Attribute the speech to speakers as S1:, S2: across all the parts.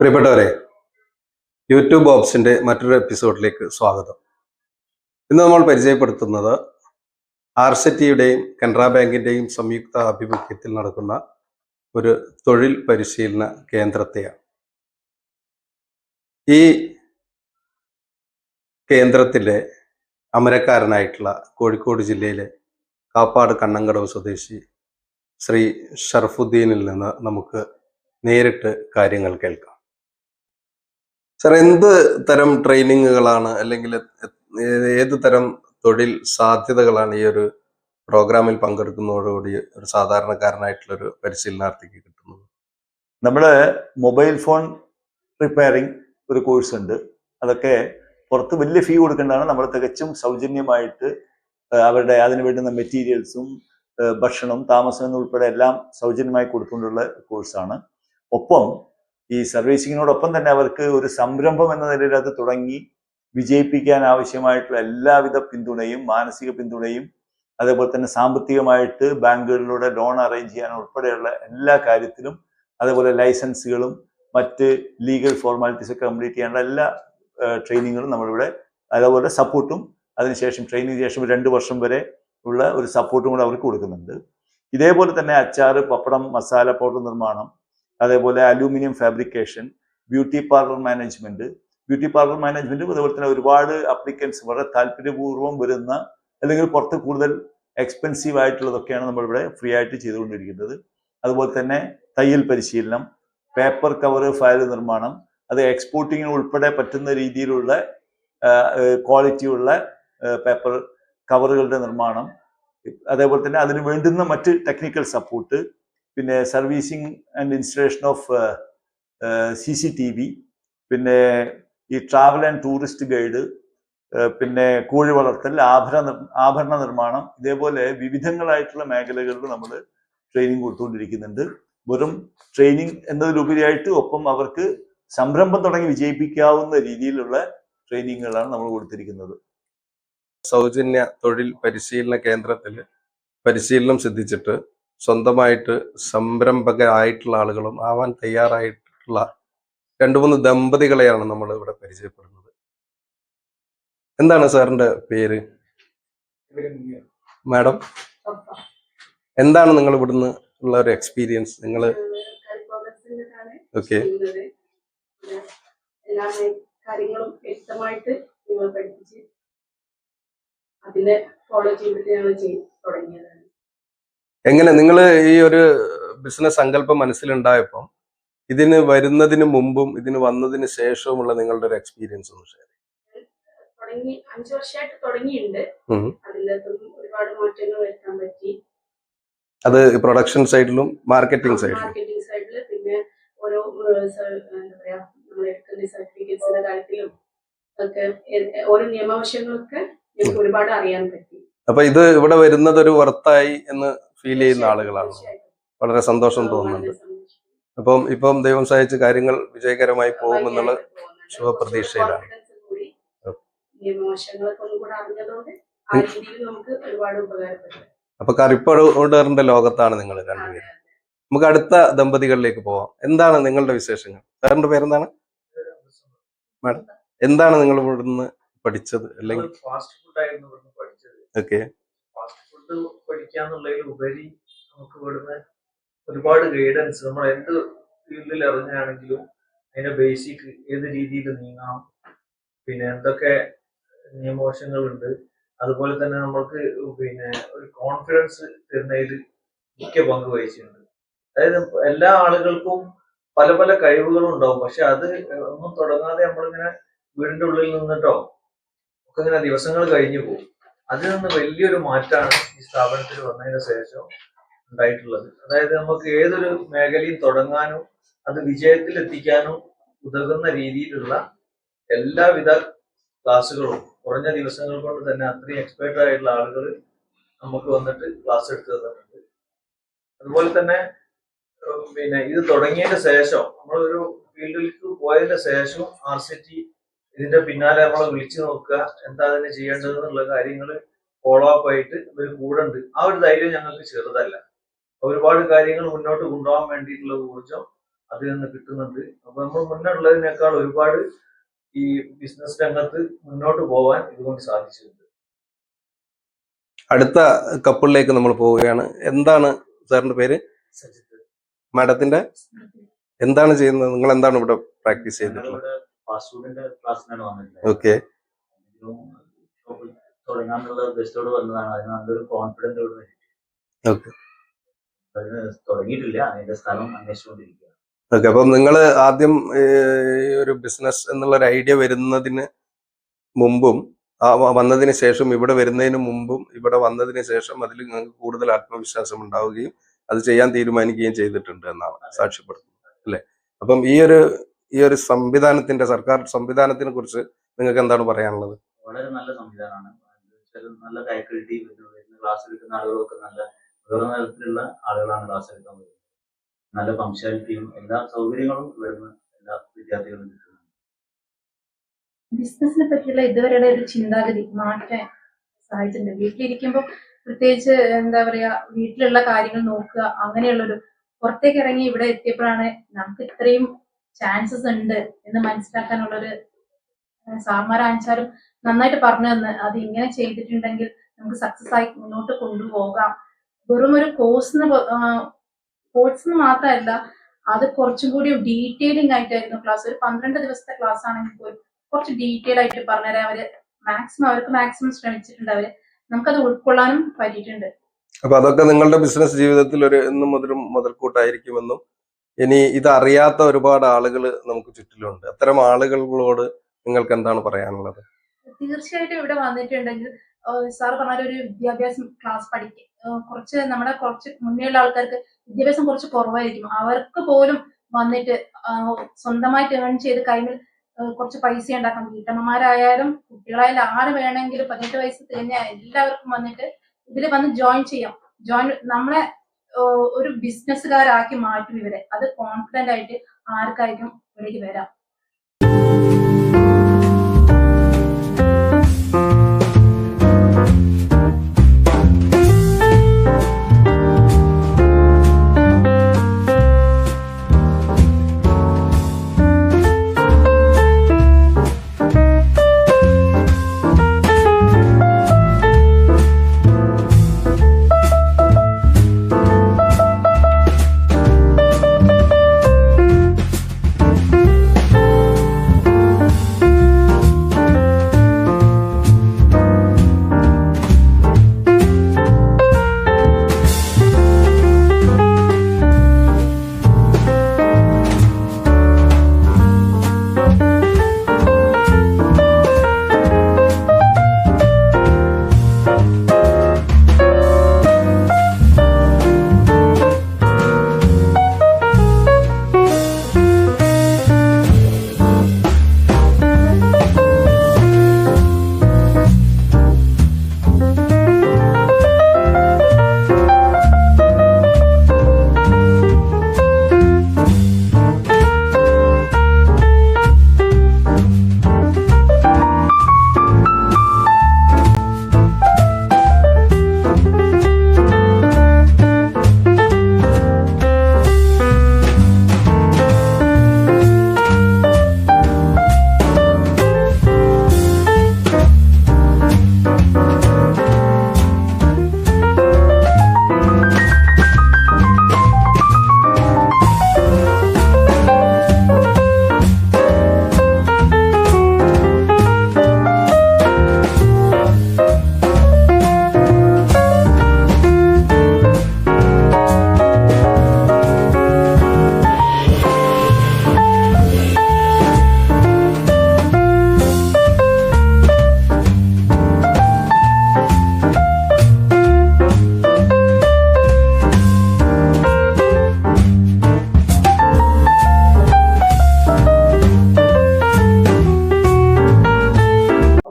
S1: പ്രിയപ്പെട്ടവരെ, യൂട്യൂബ് ഓപ്സിന്റെ മറ്റൊരു എപ്പിസോഡിലേക്ക് സ്വാഗതം. ഇന്ന് നമ്മൾ പരിചയപ്പെടുത്തുന്നത് ആർസിറ്റിയുടെയും കനറ ബാങ്കിന്റെയും സംയുക്ത ആഭിമുഖ്യത്തിൽ നടക്കുന്ന ഒരു തൊഴിൽ പരിശീലന കേന്ദ്രത്തെയാണ്. ഈ കേന്ദ്രത്തിലെ അമരക്കാരനായിട്ടുള്ള കോഴിക്കോട് ജില്ലയിലെ കാപ്പാട് കണ്ണങ്കടവ് സ്വദേശി ശ്രീ ഷർഫുദ്ദീനിൽ നിന്ന് നമുക്ക് നേരിട്ട് കാര്യങ്ങൾ കേൾക്കാം. സർ, എന്ത് തരം ട്രെയിനിങ്ങുകളാണ് അല്ലെങ്കിൽ ഏത് തരം തൊഴിൽ സാധ്യതകളാണ് ഈ ഒരു പ്രോഗ്രാമിൽ പങ്കെടുക്കുന്നതോടുകൂടി ഒരു സാധാരണക്കാരനായിട്ടുള്ള ഒരു പരിശീലനാർത്ഥിക്ക് കിട്ടുന്നത്?
S2: നമ്മുടെ മൊബൈൽ ഫോൺ റിപ്പയറിംഗ് ഒരു കോഴ്സ് ഉണ്ട്. അതൊക്കെ പുറത്ത് വലിയ ഫീ കൊടുക്കേണ്ടതാണ്. നമ്മൾ തികച്ചും സൗജന്യമായിട്ട് അവരുടെ അതിന് വേണ്ടുന്ന മെറ്റീരിയൽസും ഭക്ഷണം, താമസം എന്നുൾപ്പെടെ എല്ലാം സൗജന്യമായി കൊടുത്തുകൊണ്ടുള്ള കോഴ്സാണ്. ഒപ്പം ഈ സർവീസിങ്ങിനോടൊപ്പം തന്നെ അവർക്ക് ഒരു സംരംഭം എന്ന നിലയിൽ അത് തുടങ്ങി വിജയിപ്പിക്കാൻ ആവശ്യമായിട്ടുള്ള എല്ലാവിധ പിന്തുണയും മാനസിക പിന്തുണയും അതേപോലെ തന്നെ സാമ്പത്തികമായിട്ട് ബാങ്കുകളിലൂടെ ലോൺ അറേഞ്ച് ചെയ്യാൻ ഉൾപ്പെടെയുള്ള എല്ലാ കാര്യത്തിലും, അതേപോലെ ലൈസൻസുകളും മറ്റ് ലീഗൽ ഫോർമാലിറ്റീസ് ഒക്കെ കംപ്ലീറ്റ് ചെയ്യാനുള്ള എല്ലാ ട്രെയിനിങ്ങുകളും നമ്മളിവിടെ, അതേപോലെ സപ്പോർട്ടും അതിനുശേഷം ട്രെയിനിങ് ശേഷം 2 വർഷം വരെ ഉള്ള ഒരു സപ്പോർട്ടും കൂടെ അവർക്ക് കൊടുക്കുന്നുണ്ട്. ഇതേപോലെ തന്നെ അച്ചാറ്, പപ്പടം, മസാല പൗഡർ നിർമ്മാണം, അതേപോലെ aluminium fabrication, beauty parlour management അതുപോലെ തന്നെ ഒരുപാട് അപ്ലിക്കൻസ് വളരെ താല്പര്യപൂർവ്വം വരുന്ന അല്ലെങ്കിൽ പുറത്ത് കൂടുതൽ എക്സ്പെൻസീവ് ആയിട്ടുള്ളതൊക്കെയാണ് നമ്മളിവിടെ ഫ്രീ ആയിട്ട് ചെയ്തുകൊണ്ടിരിക്കുന്നത്. അതുപോലെ തന്നെ തയ്യൽ പരിശീലനം, പേപ്പർ കവർ ഫയൽ നിർമ്മാണം, അത് എക്സ്പോർട്ടിങ്ങിന് ഉൾപ്പെടെ പറ്റുന്ന രീതിയിലുള്ള ക്വാളിറ്റിയുള്ള പേപ്പർ കവറുകളുടെ നിർമ്മാണം, അതേപോലെ തന്നെ അതിന് വേണ്ടുന്ന മറ്റ് ടെക്നിക്കൽ സപ്പോർട്ട്, പിന്നെ servicing and installation of CCTV, പിന്നെ ഈ ട്രാവൽ ആൻഡ് ടൂറിസ്റ്റ് ഗൈഡ്, പിന്നെ കോഴി വളർത്തൽ, ആഭരണ നിർമ്മാണം, ഇതേപോലെ വിവിധങ്ങളായിട്ടുള്ള മേഖലകളിൽ നമ്മൾ ട്രെയിനിങ് കൊടുത്തുകൊണ്ടിരിക്കുന്നുണ്ട്. വെറും ട്രെയിനിങ് എന്നതിലുപരിയായിട്ട് ഒപ്പം അവർക്ക് സംരംഭം തുടങ്ങി വിജയിപ്പിക്കാവുന്ന രീതിയിലുള്ള ട്രെയിനിങ്ങുകളാണ് നമ്മൾ കൊടുത്തിരിക്കുന്നത്.
S1: സൗജന്യ തൊഴിൽ പരിശീലന കേന്ദ്രത്തിൽ പരിശീലനം സിദ്ധിച്ചിട്ട് സ്വന്തമായിട്ട് സംരംഭകരായിട്ടുള്ള ആളുകളും ആവാൻ തയ്യാറായിട്ടുള്ള 2-3 ദമ്പതികളെയാണ് നമ്മൾ ഇവിടെ പരിചയപ്പെടുന്നത്. എന്താണ് സാറിന്റെ പേര്? മാഡം, എന്താണ് നിങ്ങൾ ഇവിടുന്ന് ഉള്ള ഒരു എക്സ്പീരിയൻസ്? നിങ്ങൾ ഓക്കെ,
S3: എല്ലാ കാര്യങ്ങളും വ്യക്തമായിട്ട് നിങ്ങൾ പഠിപ്പിച്ച് അതിനെ ഫോളോ ചെയ്തിട്ട് ഞങ്ങൾ തുടങ്ങിയതാണ്.
S1: എങ്ങനെ നിങ്ങൾ ഈ ഒരു ബിസിനസ് സങ്കല്പം മനസ്സിലുണ്ടായപ്പോൾ ഇതിന് വരുന്നതിന് മുമ്പും ഇതിന് വന്നതിന് ശേഷവുമുള്ള നിങ്ങളുടെ ഒരു എക്സ്പീരിയൻസ് ഒന്ന് ഷെയർ ചെയ്യും?
S3: തുടങ്ങി 5 വർഷമായിട്ട് തുടങ്ങിയിട്ടുണ്ട്. അതിൻ്റെ ഒരുപാട് മാറ്റങ്ങൾ വരുത്താൻ പറ്റി. അത്
S1: പ്രൊഡക്ഷൻ സൈഡിലും മാർക്കറ്റിംഗ് സൈഡിലും
S3: പിന്നെ ഓരോ എന്താ പറയാ നമ്മൾ എടുക്കുന്ന സർട്ടിഫിക്കറ്റ്സിന്റെ കാര്യത്തിലും ഒക്കെ ഓരോ നിയമവശങ്ങളൊക്കെ ഞങ്ങൾക്ക് ഒരുപാട് അറിയാൻ പറ്റി.
S1: അപ്പൊ ഇത് ഇവിടെ വരുന്നത് ഒരു വർത്തായി എന്ന് ഫീൽ ചെയ്യുന്ന ആളുകളാണ്. വളരെ സന്തോഷം തോന്നുന്നുണ്ട്. അപ്പം ഇപ്പം ദൈവം സഹായിച്ച് കാര്യങ്ങൾ വിജയകരമായി പോകുമെന്നുള്ള ശുഭപ്രതീക്ഷയിലാണ്. അപ്പൊ കറിപ്പൗഡറിന്റെ ലോകത്താണ് നിങ്ങൾ രണ്ടുപേരും. നമുക്ക് അടുത്ത ദമ്പതികളിലേക്ക് പോവാം. എന്താണ് നിങ്ങളുടെ വിശേഷങ്ങൾ? സാറിന്റെ പേരെന്താണ്? മാഡം, എന്താണ് നിങ്ങൾ ഇവിടുന്ന് പഠിച്ചത്? അല്ലെങ്കിൽ
S4: ഫാസ്റ്റ് ഫുഡ് ആയിരുന്നു ഇവിടുന്ന് പഠിച്ചത്.
S1: ഓക്കെ,
S4: ഫാസ്റ്റ് ഫുഡ് പഠിക്കാന്നുള്ളതിലുപരി നമുക്ക് ഇവിടുന്ന് ഒരുപാട് ഗൈഡൻസ്, നമ്മൾ എന്ത് ഫീൽഡിൽ ഇറങ്ങുകയാണെങ്കിലും അതിന്റെ ബേസിക് ഏത് രീതിയിൽ നീങ്ങാം, പിന്നെ എന്തൊക്കെ നിയമവശങ്ങളുണ്ട്, അതുപോലെ തന്നെ നമുക്ക് പിന്നെ ഒരു കോൺഫിഡൻസ് തരുന്നതിൽ മുഖ്യ പങ്ക് വഹിച്ചിട്ടുണ്ട്. അതായത് എല്ലാ ആളുകൾക്കും പല പല കഴിവുകളും ഉണ്ടാവും, പക്ഷെ അത് ഒന്നും തുടങ്ങാതെ നമ്മളിങ്ങനെ വീടിന്റെ ഉള്ളിൽ നിന്നിട്ടോ ഒക്കെ ഇങ്ങനെ ദിവസങ്ങൾ കഴിഞ്ഞു പോകും. അതിൽ നിന്ന് വലിയൊരു മാറ്റമാണ് ഈ സ്ഥാപനത്തിൽ വന്നതിന് ശേഷം ഉണ്ടായിട്ടുള്ളത്. അതായത് നമുക്ക് ഏതൊരു മേഖലയും തുടങ്ങാനും അത് വിജയത്തിൽ എത്തിക്കാനും ഉതകുന്ന രീതിയിലുള്ള എല്ലാവിധ ക്ലാസ്സുകളും കുറഞ്ഞ ദിവസങ്ങൾ കൊണ്ട് തന്നെ അത്രയും എക്സ്പേർട്ട് ആയിട്ടുള്ള ആളുകൾ നമുക്ക് വന്നിട്ട് ക്ലാസ് എടുത്തു തന്നിട്ടുണ്ട്. അതുപോലെ തന്നെ പിന്നെ ഇത് തുടങ്ങിയതിന് ശേഷം നമ്മളൊരു ഫീൽഡിലേക്ക് പോയതിന് ശേഷം RCT ഇതിന്റെ പിന്നാലെ നമ്മളെ വിളിച്ചു നോക്കുക, എന്താ അതിന് ചെയ്യേണ്ടതെന്നുള്ള കാര്യങ്ങൾ ഫോളോ അപ്പ് ആയിട്ട് ഇവർ കൂടെ ഉണ്ട്. ആ ഒരു ധൈര്യം ഞങ്ങൾക്ക് ചെറുതല്ല. ഒരുപാട് കാര്യങ്ങൾ മുന്നോട്ട് കൊണ്ടുപോകാൻ വേണ്ടിയിട്ടുള്ള ഊർജം അതിൽ നിന്ന് കിട്ടുന്നുണ്ട്. അപ്പൊ നമ്മൾ മുന്നേ ഉള്ളതിനേക്കാൾ ഒരുപാട് ഈ ബിസിനസ് രംഗത്ത് മുന്നോട്ട് പോകാൻ ഇതുകൊണ്ട് സാധിച്ചിട്ടുണ്ട്.
S1: അടുത്ത കപ്പിളിലേക്ക് നമ്മൾ പോവുകയാണ്. എന്താണ് സാറിന്റെ പേര്?
S4: സജിത്ത്,
S1: മാഡത്തിന്റെ എന്താണ് ചെയ്യുന്നത്? നിങ്ങൾ എന്താണ് ഇവിടെ പ്രാക്ടീസ് ചെയ്തിട്ടുള്ളത്?
S2: ഞങ്ങളിവിടെ ഫാസ്റ്റ് ഫുഡിന്റെ ക്ലാസ്സിനാണ് വന്നിട്ടുള്ളത്.
S1: ഓക്കെ,
S2: ഷോപ്പ് തുടങ്ങാനുള്ള ഉദ്ദേശത്തോട് വന്നതാണ്. അതിന് നല്ലൊരു കോൺഫിഡന്റ് ഇവിടെ
S1: ഓക്കെ,
S2: അതിന് തുടങ്ങിയിട്ടില്ല, അതിന്റെ സ്ഥലം അന്വേഷിച്ചുകൊണ്ടിരിക്കുക.
S1: ഓക്കെ. അപ്പം നിങ്ങൾ ആദ്യം ഈ ഒരു ബിസിനസ് എന്നുള്ള ഒരു ഐഡിയ വരുന്നതിന് മുമ്പും വന്നതിന് ശേഷം, ഇവിടെ വരുന്നതിന് മുമ്പും ഇവിടെ വന്നതിന് ശേഷം അതിൽ നിങ്ങൾക്ക് കൂടുതൽ ആത്മവിശ്വാസം ഉണ്ടാവുകയും അത് ചെയ്യാൻ തീരുമാനിക്കുകയും ചെയ്തിട്ടുണ്ട് എന്നാണ് സാക്ഷ്യപ്പെടുത്തുന്നത്, അല്ലെ? അപ്പം ഈ ഒരു സംവിധാനത്തിന്റെ, സർക്കാർ സംവിധാനത്തിനെ കുറിച്ച് നിങ്ങൾക്ക് എന്താണ് പറയാനുള്ളത്?
S2: വളരെ നല്ല സംവിധാനമാണ്. നല്ല ഫാക്കൽറ്റി, വരുന്ന ക്ലാസ് എടുക്കുന്ന ആളുകളൊക്കെ നല്ല ഉയർന്ന തലത്തിലുള്ള ആളുകളാണ് ക്ലാസ് എടുക്കാൻ വരുന്നത്. നല്ല പങ്ക്ച്വാലിറ്റിയും എല്ലാ സൗകര്യങ്ങളും വരുന്ന എല്ലാ വിദ്യാർത്ഥികളും കിട്ടുന്നുണ്ട്.
S5: ബിസിനസിനെ പറ്റിയുള്ള ഇതുവരെയുള്ള ഒരു ചിന്താഗതി മാറ്റാൻ സഹായിച്ചിട്ടുണ്ട്. വീട്ടിലിരിക്കുമ്പോൾ പ്രത്യേകിച്ച് എന്താ പറയാ, വീട്ടിലുള്ള കാര്യങ്ങൾ നോക്കുക, അങ്ങനെയുള്ളൊരു പുറത്തേക്ക് ഇറങ്ങി ഇവിടെ എത്തിയപ്പോഴാണ് നമുക്ക് ഇത്രയും ചാൻസസ് ഉണ്ട് എന്ന് മനസ്സിലാക്കാനുള്ളൊരു സാമാരാഞ്ചാരും നന്നായിട്ട് പറഞ്ഞു തന്ന് അത് ഇങ്ങനെ ചെയ്തിട്ടുണ്ടെങ്കിൽ നമുക്ക് സക്സസ് ആയി മുന്നോട്ട് കൊണ്ടുപോകാം. വെറും ഒരു കോഴ്സ് മാത്രമല്ല, അത് കുറച്ചും കൂടി ഡീറ്റെയിലിംഗ് ആയിട്ടായിരുന്നു ക്ലാസ്. ഒരു 12 ദിവസത്തെ ക്ലാസ് ആണെങ്കിൽ പോലും കുറച്ച് ഡീറ്റെയിൽ ആയിട്ട് പറഞ്ഞുതരാൻ അവർക്ക് മാക്സിമം ശ്രമിച്ചിട്ടുണ്ട്. നമുക്കത് ഉൾക്കൊള്ളാനും പറ്റിയിട്ടുണ്ട്.
S1: അപ്പൊ അതൊക്കെ നിങ്ങളുടെ ബിസിനസ് ജീവിതത്തിൽ ഒരു എന്നും മുതൽക്കൂട്ടായിരിക്കുമെന്നും, ഇനി ഇത് അറിയാത്ത ഒരുപാട് ആളുകൾ നമുക്ക് ചുറ്റിലുണ്ട്. അത്തരം ആളുകളോട് നിങ്ങൾക്ക് എന്താണ് പറയാനുള്ളത്?
S5: തീർച്ചയായിട്ടും ഇവിടെ വന്നിട്ടുണ്ടെങ്കിൽ സാർ പറഞ്ഞ ഒരു വിദ്യാഭ്യാസം ക്ലാസ് പഠിക്കും, കുറച്ച് മുന്നേയുള്ള ആൾക്കാർക്ക് വിദ്യാഭ്യാസം കുറച്ച് കുറവായിരിക്കും. അവർക്ക് പോലും വന്നിട്ട് സ്വന്തമായിട്ട് ഏൺ ചെയ്ത് കൈമിൽ കുറച്ച് പൈസ ഉണ്ടാക്കാം. വീട്ടമ്മമാരായാലും കുട്ടികളായാലും ആര് വേണമെങ്കിലും 18 വയസ്സ് തികഞ്ഞ എല്ലാവർക്കും വന്നിട്ട് ഇതിൽ വന്ന് ജോയിൻ ചെയ്യാം. നമ്മളെ ഒരു ബിസിനസ്സുകാരാക്കി മാറ്റും ഇവരെ. അത് കോൺഫിഡന്റ് ആയിട്ട് ആർക്കായിരിക്കും ഇവിടേക്ക് വരാം.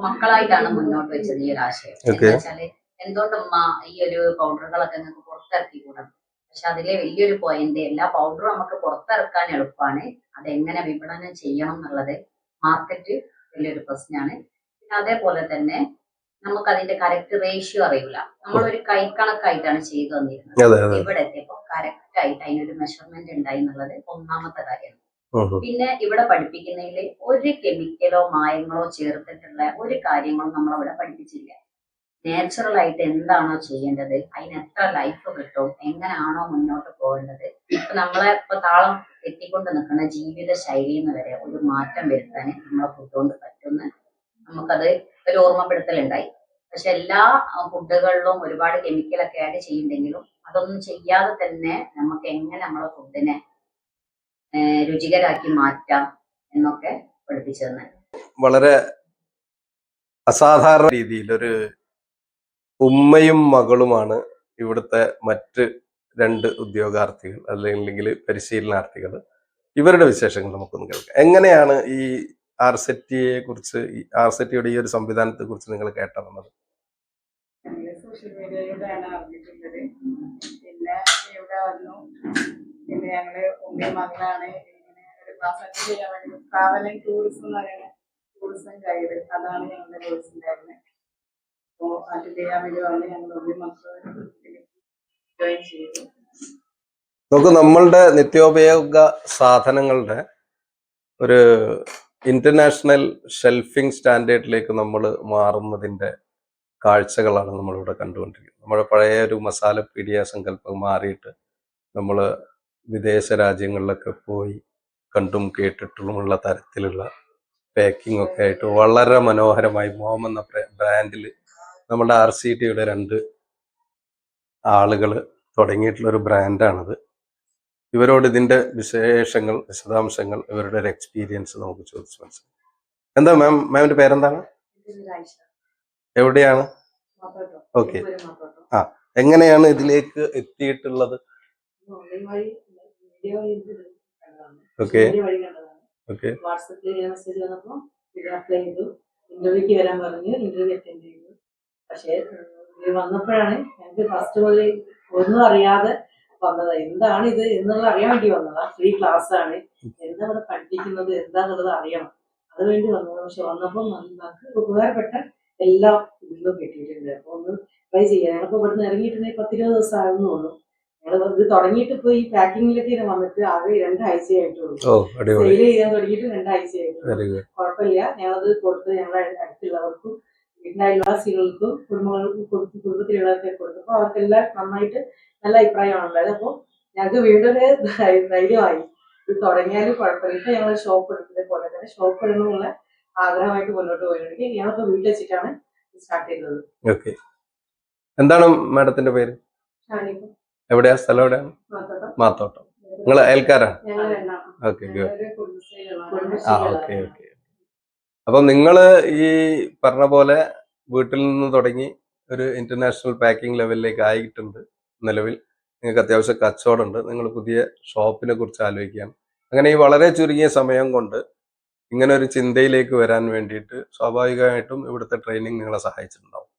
S6: മക്കളായിട്ടാണ് മുന്നോട്ട് വെച്ചത് ഈ ഒരു ആശയം.
S1: Okay.
S6: എന്താ വെച്ചാല് എന്തുകൊണ്ടമ്മ ഈ ഒരു പൗഡറുകളൊക്കെ നിങ്ങൾക്ക് പുറത്തിറക്കിക്കൂടാ? പക്ഷെ അതിലെ വലിയൊരു പോയിന്റ്, എല്ലാ പൗഡറും നമുക്ക് പുറത്തിറക്കാൻ എളുപ്പമാണ്, അതെങ്ങനെ വിപണനം ചെയ്യണം എന്നുള്ളത് മാർക്കറ്റ് വലിയൊരു പ്രശ്നമാണ്. പിന്നെ അതേപോലെ തന്നെ നമുക്ക് അതിന്റെ കറക്റ്റ് റേഷ്യോ അറിയില്ല. നമ്മളൊരു കൈക്കണക്കായിട്ടാണ് ചെയ്തു വന്നിരുന്നത്. ഇവിടെ എത്തിയപ്പോ കറക്റ്റ് കറക്റ്റ് ആയിട്ട് അതിനൊരു മെഷർമെന്റ് ഉണ്ടായി എന്നുള്ളത് ഒന്നാമത്തെ കാര്യമാണ്.
S1: ഉം.
S6: പിന്നെ ഇവിടെ പഠിപ്പിക്കുന്നതിൽ ഒരു കെമിക്കലോ മായങ്ങളോ ചേർത്തിട്ടുള്ള ഒരു കാര്യങ്ങളും നമ്മളവിടെ പഠിപ്പിച്ചില്ല. നാച്ചുറൽ ആയിട്ട് എന്താണോ ചെയ്യേണ്ടത്, അതിന് എത്ര ലൈഫ് കിട്ടും, എങ്ങനെയാണോ മുന്നോട്ട് പോകേണ്ടത്, ഇപ്പൊ നമ്മളെ ഇപ്പൊ താളം എത്തിക്കൊണ്ട് നിൽക്കുന്ന ജീവിത ശൈലിന്ന് വരെ ഒരു മാറ്റം വരുത്താൻ നമ്മളെ ഫുഡ് കൊണ്ട് പറ്റുന്ന നമുക്കത് ഒരു ഓർമ്മപ്പെടുത്തലുണ്ടായി. പക്ഷെ എല്ലാ ഫുഡുകളിലും ഒരുപാട് കെമിക്കലൊക്കെ ആഡ് ചെയ്യുന്നുണ്ടെങ്കിലും അതൊന്നും ചെയ്യാതെ തന്നെ നമുക്ക് എങ്ങനെ നമ്മളെ ഫുഡിനെ രുചികരാക്കി മാറ്റാം എന്നൊക്കെ പഠിപ്പിച്ചു തന്നെ.
S1: വളരെ അസാധാരണ രീതിയിൽ ഒരു ഉമ്മയും മകളുമാണ് ഇവിടുത്തെ മറ്റ് 2 ഉദ്യോഗാർത്ഥികൾ അല്ലെങ്കിൽ പരിശീലനാർത്ഥികൾ. ഇവരുടെ വിശേഷങ്ങൾ നമുക്കൊന്ന് കേൾക്കാം. എങ്ങനെയാണ് ഈ ആർസെറ്റിയെ കുറിച്ച്, ആർസെറ്റിയുടെ ഈ ഒരു സംവിധാനത്തെ കുറിച്ച് നിങ്ങൾ കേട്ടറിഞ്ഞത്?
S7: സോഷ്യൽ മീഡിയയിലൂടെയാണ് അറിഞ്ഞിട്ടുള്ളത്. പിന്നെ ഇവിടെ വന്നു. പിന്നെ ഞങ്ങള് ഉമ്മയും മകളാണ് ഇങ്ങനെ ഒരു ക്ലാസ് അറ്റൻഡ് ചെയ്യാൻ വേണ്ടി ട്രാവലിംഗ് ടൂറിസം എന്ന് പറയുന്ന ടൂറിസം ഗൈഡ്, അതാണ് ഞങ്ങളുടെ കോഴ്സ് ഉണ്ടായിരുന്നത്. അപ്പോൾ അറ്റൻഡ് ചെയ്യാൻ വേണ്ടി വന്ന് ഞങ്ങൾ ഉമ്മയും മക്കളും ജോയിൻ ചെയ്തു.
S1: നമുക്ക് നമ്മളുടെ നിത്യോപയോഗ സാധനങ്ങളുടെ ഒരു ഇന്റർനാഷണൽ ഷെൽഫിംഗ് സ്റ്റാൻഡേർഡിലേക്ക് നമ്മൾ മാറുന്നതിന്റെ കാഴ്ചകളാണ് നമ്മളിവിടെ കണ്ടുകൊണ്ടിരിക്കുന്നത്. നമ്മുടെ പഴയ ഒരു മസാല പീഡിയ സങ്കല്പം മാറിയിട്ട് നമ്മൾ വിദേശ രാജ്യങ്ങളിലൊക്കെ പോയി കണ്ടും കേട്ടിട്ടുമുള്ള തരത്തിലുള്ള പാക്കിംഗ് ഒക്കെ ആയിട്ട് വളരെ മനോഹരമായി മോം എന്ന ബ്രാൻഡിൽ നമ്മുടെ RCTയുടെ 2 ആളുകൾ തുടങ്ങിയിട്ടുള്ള ഒരു ബ്രാൻഡാണിത്. ഇവരോട് ഇതിന്റെ വിശേഷങ്ങൾ, വിശദാംശങ്ങൾ, ഇവരുടെ ഒരു എക്സ്പീരിയൻസ് നമുക്ക് ചോദിച്ച് മനസ്സിലാക്കാം. എന്താ മാമിന്റെ പേരെന്താണ്? എവിടെയാണ്? ഓക്കെ. ആ, എങ്ങനെയാണ് ഇതിലേക്ക് എത്തിയിട്ടുള്ളത്? ഓക്കെ ഓക്കെ
S7: വാട്സപ്പിൽ മെസ്സേജ് വന്നപ്പോൾ ഇത് അപ്ലൈ ചെയ്തു. ഇന്റർവ്യൂക്ക് വരാൻ പറഞ്ഞു. ഇന്റർവ്യൂ അറ്റൻഡ് ചെയ്തു. പക്ഷേ ഇത് വന്നപ്പോഴാണ് ഞങ്ങൾക്ക് ഫസ്റ്റ് മുതൽ ഒന്നും അറിയാതെ വന്നത്. എന്താണ് ഇത് എന്നുള്ള അറിയാൻ വേണ്ടി വന്നതാ. ഫ്രീ ക്ലാസ് ആണ്, എന്താ ഇവിടെ പഠിപ്പിക്കുന്നത് എന്താന്നുള്ളത് അറിയണം, അത് വേണ്ടി വന്നത്. പക്ഷെ വന്നപ്പോൾ നമുക്ക് ഉപകാരപ്പെട്ട എല്ലാം ഇതിലും കിട്ടിയിട്ടുണ്ട്. അപ്പൊ ഒന്ന് ട്രൈ ചെയ്യാം. ഞങ്ങളിപ്പോ ഇവിടുന്ന് ഇറങ്ങിയിട്ടുണ്ടെങ്കിൽ 10-20 ദിവസം ആകുന്നു തോന്നുന്നു. ഞങ്ങൾ ഇത് തുടങ്ങിയിട്ട് ഇപ്പൊ ഈ പാക്കിങ്ങിലേക്ക് വന്നിട്ട് ആകെ 2 ആഴ്ചയായിട്ടുള്ളൂ. സെയിൽ ചെയ്യാൻ തുടങ്ങിയിട്ട് 2 ആഴ്ചയായിട്ടുള്ളൂ. കുഴപ്പമില്ല. ഞങ്ങളത് കൊടുത്ത് ഞങ്ങളുടെ അടുത്തുള്ളവർക്കും വീടിന്റെ അയൽവാസികൾക്കും കുടുംബങ്ങൾക്കും കൊടുത്ത് കുടുംബത്തിലുള്ളവർക്ക് കൊടുത്തപ്പോൾ അവർക്കെല്ലാം നന്നായിട്ട് നല്ല അഭിപ്രായമാണ് ഉണ്ടായത്. അപ്പോൾ ഞങ്ങൾക്ക് വീണ്ടും ഒരു ധൈര്യമായി ഇത് തുടങ്ങിയാലും കുഴപ്പമില്ല. ഇപ്പൊ ഞങ്ങൾ ഷോപ്പ് എടുക്കുന്നത് പോലെ തന്നെ ഷോപ്പ് ഇടണമെന്നുള്ള ആഗ്രഹമായിട്ട് മുന്നോട്ട് പോയിട്ടുണ്ടെങ്കിൽ ഞങ്ങളിപ്പോ വീട്ടിൽ വെച്ചിട്ടാണ് സ്റ്റാർട്ട് ചെയ്തത്.
S1: ഓക്കെ. എന്താണ് മാഡത്തിന്റെ പേര്? എവിടെയാ സ്ഥലം? എവിടെയാണ്? മാത്തോട്ടം. നിങ്ങൾ അയൽക്കാരാണ്? ഓക്കെ. ആ, ഓക്കെ ഓക്കെ. അപ്പം നിങ്ങൾ ഈ പറഞ്ഞ പോലെ വീട്ടിൽ നിന്ന് തുടങ്ങി ഒരു ഇന്റർനാഷണൽ പാക്കിംഗ് ലെവലിലേക്ക് ആയിട്ടുണ്ട്. നിലവിൽ നിങ്ങൾക്ക് അത്യാവശ്യം കച്ചവടമുണ്ട്. നിങ്ങൾ പുതിയ ഷോപ്പിനെ കുറിച്ച് ആലോചിക്കുകയാണ്. അങ്ങനെ ഈ വളരെ ചുരുങ്ങിയ സമയം കൊണ്ട് ഇങ്ങനെ ഒരു ചിന്തയിലേക്ക് വരാൻ വേണ്ടിയിട്ട് സ്വാഭാവികമായിട്ടും ഇവിടുത്തെ ട്രെയിനിങ് നിങ്ങളെ സഹായിച്ചിട്ടുണ്ടാവും.